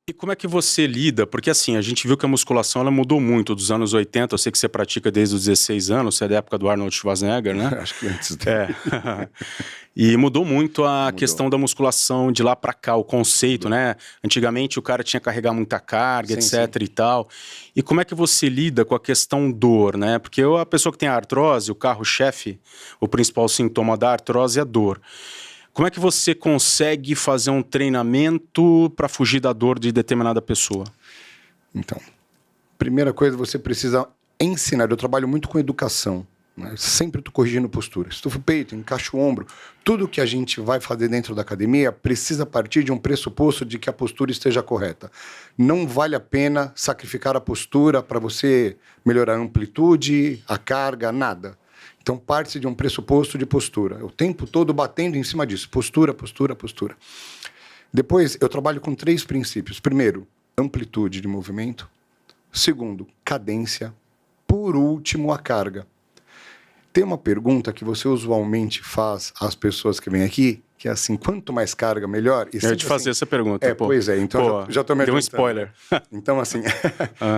E como é que você lida? Porque assim, a gente viu que a musculação ela mudou muito dos anos 80. Eu sei que você pratica desde os 16 anos, você é da época do Arnold Schwarzenegger, né? Acho que antes É. E mudou muito a Mudou. questão da musculação de lá para cá, o conceito, né? Antigamente o cara tinha que carregar muita carga, Sim, etc sim. e tal. E como é que você lida com a questão dor, né? Porque a pessoa que tem a artrose, o carro-chefe, o principal sintoma da artrose é a dor. Como é que você consegue fazer um treinamento para fugir da dor de determinada pessoa? Então, primeira coisa, você precisa ensinar. Eu trabalho muito com educação, né? Sempre estou corrigindo postura. Estufa o peito, encaixa o ombro. Tudo que a gente vai fazer dentro da academia precisa partir de um pressuposto de que a postura esteja correta. Não vale a pena sacrificar a postura para você melhorar a amplitude, a carga, nada. Então, parte de um pressuposto de postura. O tempo todo batendo em cima disso. Postura, postura, postura. Depois, eu trabalho com 3 princípios. Primeiro, amplitude de movimento. Segundo, cadência. Por último, a carga. Tem uma pergunta que você usualmente faz às pessoas que vêm aqui, que é assim, quanto mais carga, melhor? E Eu ia te fazer essa pergunta. Pois é, então já estou me deu um adiantando. spoiler. Então, assim,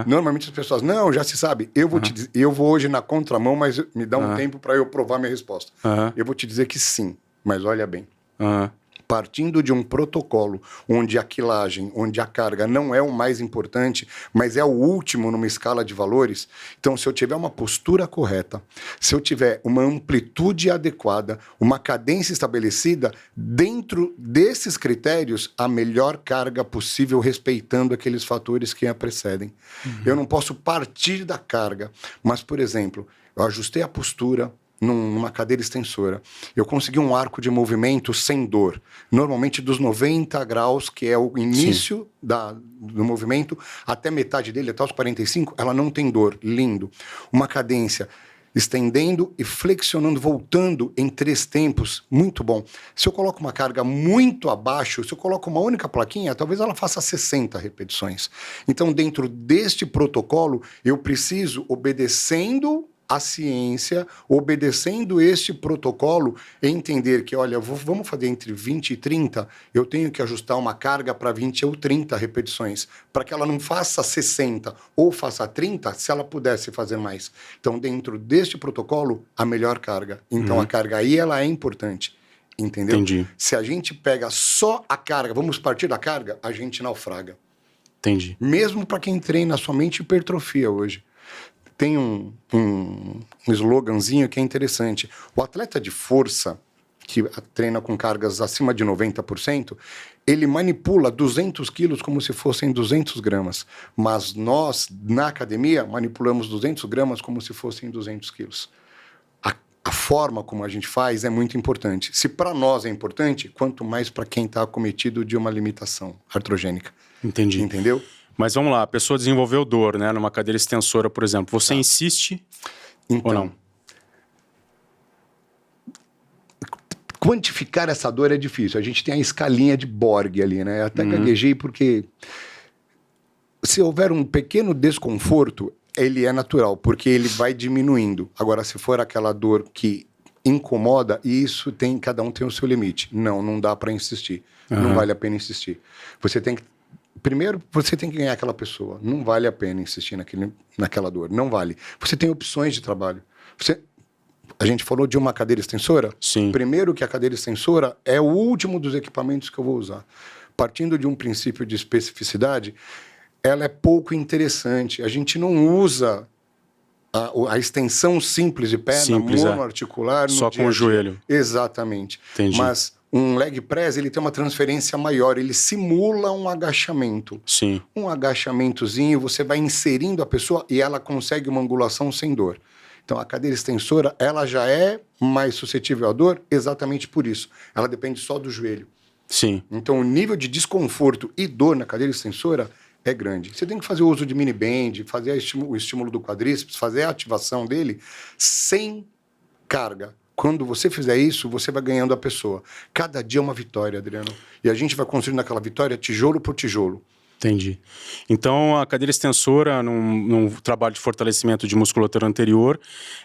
normalmente as pessoas, não, já se sabe, eu vou te dizer, eu vou hoje na contramão, mas me dá um tempo para eu provar minha resposta. Eu vou te dizer que sim, mas olha bem. Partindo de um protocolo onde a quilagem, onde a carga não é o mais importante, mas é o último numa escala de valores, então se eu tiver uma postura correta, se eu tiver uma amplitude adequada, uma cadência estabelecida, dentro desses critérios, a melhor carga possível, respeitando aqueles fatores que a precedem. Eu não posso partir da carga, mas, por exemplo, eu ajustei a postura, numa cadeira extensora. Eu consegui um arco de movimento sem dor. Normalmente dos 90 graus, que é o início do movimento, até metade dele, até os 45, ela não tem dor. Lindo. Uma cadência estendendo e flexionando, voltando em 3 tempos, muito bom. Se eu coloco uma carga muito abaixo, se eu coloco uma única plaquinha, talvez ela faça 60 repetições. Então, dentro deste protocolo, eu preciso, obedecendo a ciência, obedecendo este protocolo, entender que, olha, vamos fazer entre 20 e 30, eu tenho que ajustar uma carga para 20 ou 30 repetições, para que ela não faça 60 ou faça 30, se ela pudesse fazer mais. Então, dentro deste protocolo, a melhor carga. Então, a carga aí, ela é importante. Entendeu? Entendi. Se a gente pega só a carga, vamos partir da carga, a gente naufraga. Entendi. Mesmo para quem treina somente hipertrofia hoje. Tem um sloganzinho que é interessante. O atleta de força, que treina com cargas acima de 90%, ele manipula 200 quilos como se fossem 200 gramas. Mas nós, na academia, manipulamos 200 gramas como se fossem 200 quilos. A forma como a gente faz é muito importante. Se para nós é importante, quanto mais para quem está acometido de uma limitação artrogênica. Entendi. Entendeu? Mas vamos lá, a pessoa desenvolveu dor, né? Numa cadeira extensora, por exemplo. Você insiste ou não? Quantificar essa dor é difícil. A gente tem a escalinha de Borg ali, né? Até gaguejei porque se houver um pequeno desconforto, ele é natural, porque ele vai diminuindo. Agora, se for aquela dor que incomoda, isso tem, cada um tem o seu limite. Não dá para insistir. Não vale a pena insistir. Você tem que primeiro, você tem que ganhar aquela pessoa. Não vale a pena insistir naquela dor. Não vale. Você tem opções de trabalho. A gente falou de uma cadeira extensora? Sim. Primeiro que a cadeira extensora é o último dos equipamentos que eu vou usar. Partindo de um princípio de especificidade, ela é pouco interessante. A gente não usa a extensão simples de perna, monoarticular, só com o joelho. Exatamente. Entendi. Mas um leg press, ele tem uma transferência maior, ele simula um agachamento. Sim. Um agachamentozinho, você vai inserindo a pessoa e ela consegue uma angulação sem dor. Então, a cadeira extensora, ela já é mais suscetível à dor exatamente por isso. Ela depende só do joelho. Sim. Então, o nível de desconforto e dor na cadeira extensora é grande. Você tem que fazer o uso de mini band, fazer o estímulo do quadríceps, fazer a ativação dele sem carga. Quando você fizer isso, você vai ganhando a pessoa. Cada dia é uma vitória, Adriano. E a gente vai construindo aquela vitória tijolo por tijolo. Entendi. Então, a cadeira extensora, num trabalho de fortalecimento de musculatura anterior,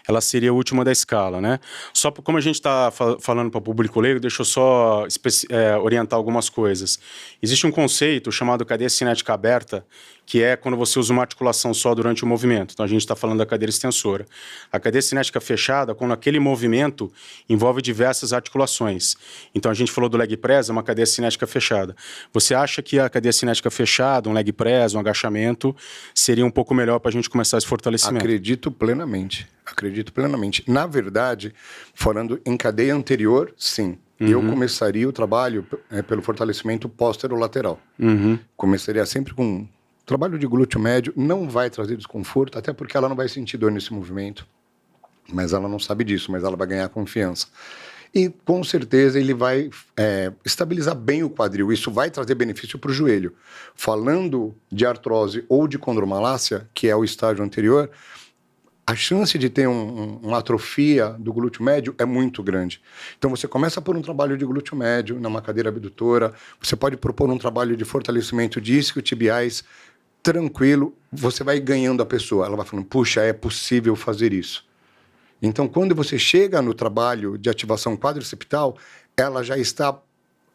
ela seria a última da escala, né? Só como a gente está falando para o público leigo, deixa eu só orientar algumas coisas. Existe um conceito chamado cadeia cinética aberta, que é quando você usa uma articulação só durante o movimento. Então, a gente está falando da cadeira extensora. A cadeia cinética fechada, quando aquele movimento envolve diversas articulações. Então, a gente falou do leg press, é uma cadeia cinética fechada. Você acha que a cadeia cinética fechada, um leg press, um agachamento, seria um pouco melhor para a gente começar esse fortalecimento? Acredito plenamente. Acredito plenamente. Na verdade, falando em cadeia anterior, sim. Eu começaria o trabalho pelo fortalecimento posterolateral. Começaria sempre com trabalho de glúteo médio, não vai trazer desconforto, até porque ela não vai sentir dor nesse movimento. Mas ela não sabe disso, mas ela vai ganhar confiança. E com certeza ele vai estabilizar bem o quadril. Isso vai trazer benefício para o joelho. Falando de artrose ou de condromalácia, que é o estágio anterior, a chance de ter uma atrofia do glúteo médio é muito grande. Então você começa por um trabalho de glúteo médio, numa cadeira abdutora, você pode propor um trabalho de fortalecimento de isquiotibiais, tranquilo, você vai ganhando a pessoa. Ela vai falando, puxa, é possível fazer isso. Então, quando você chega no trabalho de ativação quadricepital, ela já está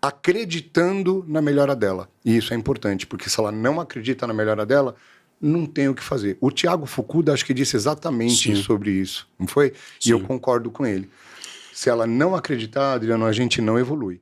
acreditando na melhora dela. E isso é importante, porque se ela não acredita na melhora dela, não tem o que fazer. O Thiago Fukuda, acho que disse exatamente sobre isso, não foi? Sim. E eu concordo com ele. Se ela não acreditar, Adriano, a gente não evolui.